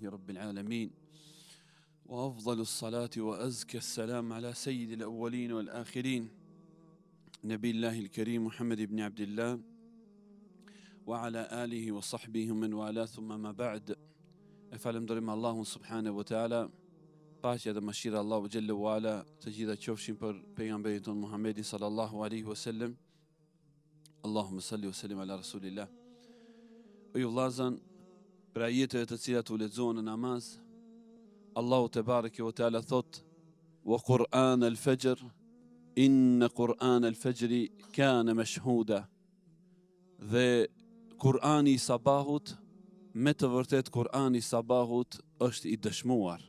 رب العالمين وأفضل الصلاة وأزكى السلام على سيد الأولين والآخرين نبي الله الكريم محمد بن عبد الله وعلى آله وصحبه ومن والاه ثم ما بعد فالhamdulillah Allahu subhanahu wa taala paqja dhe mëshira Allahu xhelle wala të gjitha qofshin për pejgamberin ton Muhammedin sallallahu alaihi wasallam. Allahumma salli wa sallim ala rasulillah. O ju vllazën, për ajetet të cilat u lexohen në namaz, Allahu te bareke ve teala thot: "Wa Qur'an al-fajr, inna Qur'an al-fajri kana mashhuda." Dhe Kur'ani i sabahut, me të vërtet Kur'ani i sabahut është i dëshmuar.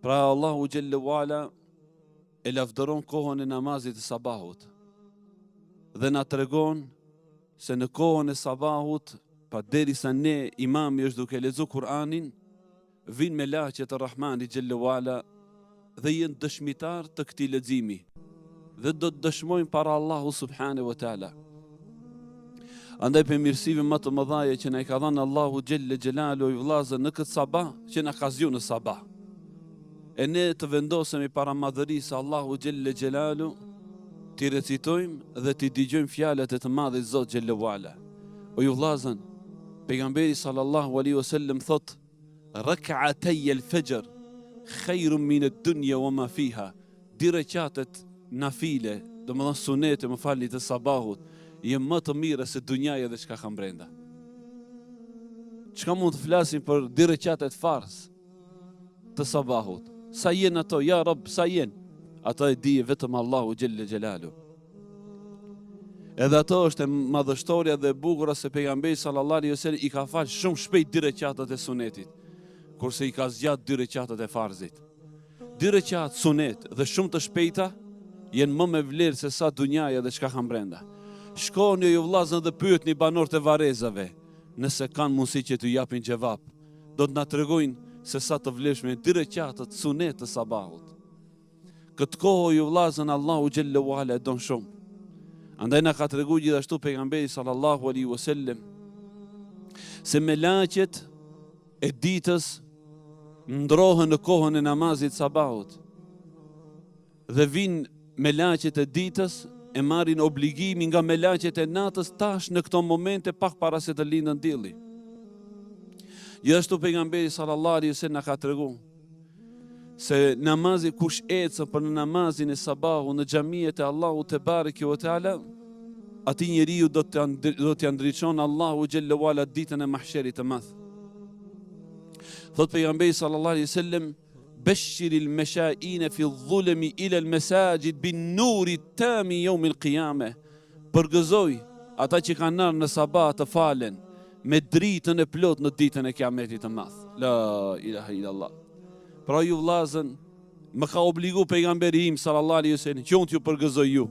Pra Allahu xhelle wala e lavdëron kohën e namazit të sabahut dhe na tregon se në kohën e sabahut, pa derisa ne imami është duke lexuar Kur'anin, vinë me laqet e Rahmanit xhelle wala dhe jenë dëshmitar të këtij leximi dhe do të dëshmojnë para Allahu subhanahu wa taala. Andaj për mirësive më të mëdha që na i ka dhënë Allahu xhelle xhelalu i vllazë në këtë sabah që na ka zgjuar në sabah. E ne të vendosemi para madhërisë Allahu xhelle xhelalu, ti recitojmë dhe ti dëgjojmë fjalët e të madhit Zot xhelle wala. O ju vllazën, pejgamberi sallallahu alaihi wasallam thot: "Rak'atay al-fajr khairun min ad-dunya wa ma fiha." Di rekatet nafile, domethënë sunete, më falni, të sabahut, jenë më të mira se dunjaja dhe çka ka brenda. Çka mund të flasim për di rekatet farz të sabahut? Sa jenë ato, ja Rab, sa jenë? Ato e di vetëm Allahu xhelle xhelalu. Edhe ato është e madhështoria dhe e bukur se pejgamberi sallallahu alaihi wasallam i ka fal shumë shpejt dy rekatet e sunetit, kurse i ka zgjat dy rekatet e farzit. Dy rekat sunet dhe shumë të shpejta jenë më me vlerë se sa dunjaja dhe çka ka brenda. Shkoni ju vllazën dhe pyetni banorët e Varrezave, nëse kanë mundësi që t'ju japin xhevap, do të na tregojnë se sa të vlefshme dy rekatet sunet të sabahut. Këtë kohë ju vllazën Allahu xhelle wala e don shumë. Andaj na ka treguar gjithashtu pejgamberi sallallahu alaihi wasallam se melaqet e ditës ndrohen në kohën e namazit sabahut dhe vinë melaqet e ditës e marrin obligimin nga melaqet e natës tash në këto momente pak para se të lindën dielli. Gjithashtu pejgamberi sallallahu alaihi wasallam na ka treguar se namazi kush ecën për në namazin e sabahut në xhamiet e Allahut te bareke ve teala, ati njeriu do t'ja ndriçon Allahu xhelle wala ditën e mahsherit të madh. Thot pejgamberi sallallahu alaihi wasallam: "Bashiril mashaa'in fi adh-dhulami ila al-masajid bin-nuri at-tami yawm al-qiyamah." Përgëzoj ata që kanë ardhur në sabah të falen me dritën e plot në ditën e kiametit të madh. La ilaha illallah. Pra ju vllazën, më ka obligu pejgamberi im sallallahu alaihi wasallam që unë t'ju përgëzoj ju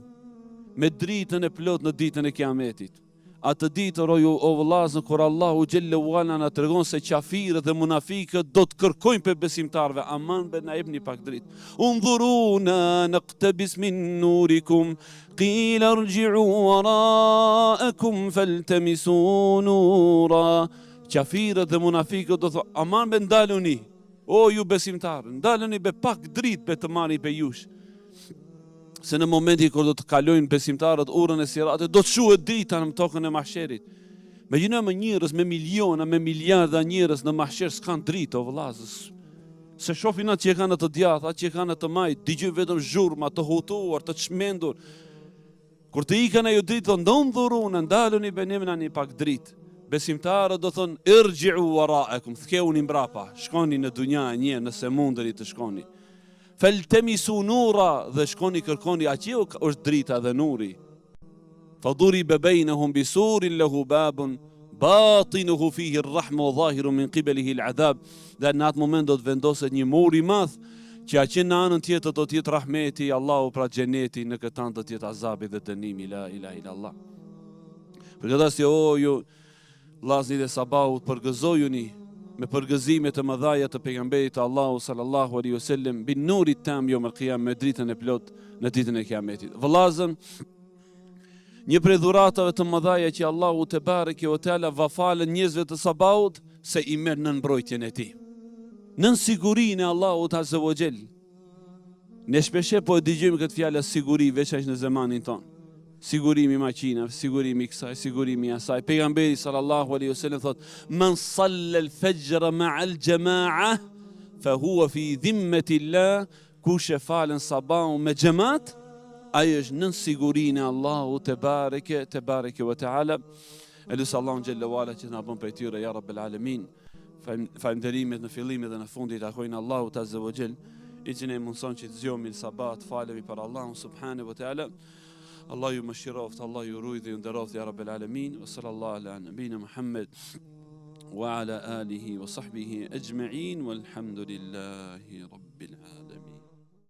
me dritën e plot në ditën e kiametit. Atë ditë o vllazën kur Allahu xhelle wala na tregon se qafirët dhe munafikët do të kërkojnë për besimtarve, aman be na jepni pak dritë. Undhuruna naqtabis min nurikum qila irji'u wara'akum faltamisu nura. Qafirët dhe munafikët do thonë, aman be ndaluni, o ju besimtarë, ndaluni be pak dritë be të marri pe jush. Se në momenti kur do të kalojnë besimtarët urën e siratit, do të shuhet drita në tokën e mahsherit. Imagjinojmë njerëz me miliona, me miliarda njerëz në mahsher s'kan dritë, o vllazës. Se shohin atë që kanë atë djathtë, atë që kanë atë majt, dëgjojnë vetëm zhurma të hutuar, të çmendur. Kur të ikën ajo dritë, ndonjëruan, ndaluni benemna një pak dritë. Besimtarët do thonë irji'u wara'akum, thkeuni mbrapa, shkoni në dunja e një nëse mundeni të shkoni. Faltamisu nura, dhe shkoni kërkoni atje është drita dhe nuri. Faduriba bainahum bisurin lahu babun batinuhu fihi ar-rahma wa zahiru min qibalihi al-'adab. Dhe në atë moment do të vendoset një mur i madh që atje në anën tjetër do të jetë rahmeti Allahu, pra xheneti, në këtë anë do të jetë azabi dhe dënimi. La ilaha illallah. Për këtë arsye o ju vllazërit e sabahut, përgëzojuni me përgëzimet e mëdha të pejgamberit Allahu sallallahu alaihi wasallam bin nuri tam yawm al-qiyam, me dritën e plot në ditën e kiametit. Vëllazën, një prej dhuratave të mëdha që Allahu te bareke ve teala va falën njerëzve të sabahut se i merr nën mbrojtjen e tij. nën sigurinë e Allahut Azza wa Jall. Ne shpeshe po e dëgjojmë këtë fjalë siguri veçanërisht në zemanin ton. Sigurimi i makinave, sigurimi i kësaj, sigurimi i asaj. Pejgamberi sallallahu alaihi wasallam thot: "Man salla al-fajr ma'a al-jama'a fa huwa fi dhimmati Allah." Kush e falën sabahun me xhamat, ai është nën sigurinë e Allahut te bareke ve teala. Elusi Allahun xhalla wala që na bën prej tyre ya rabbel alamin. Falënderimet në fillimit dhe në fundit takojnë Allahut Azza wa Jall, i që ne mundson që të zgjohemi në sabat, falemi për Allahun subhanahu wa taala. Allah ju mëshiroft, Allah ju ruaj dhe ju nderoft ya rabbel alamin. Wa sallallahu ala nabina Muhammad wa ala alihi wa sahbihi ajma'in walhamdulillahi rabbil alamin.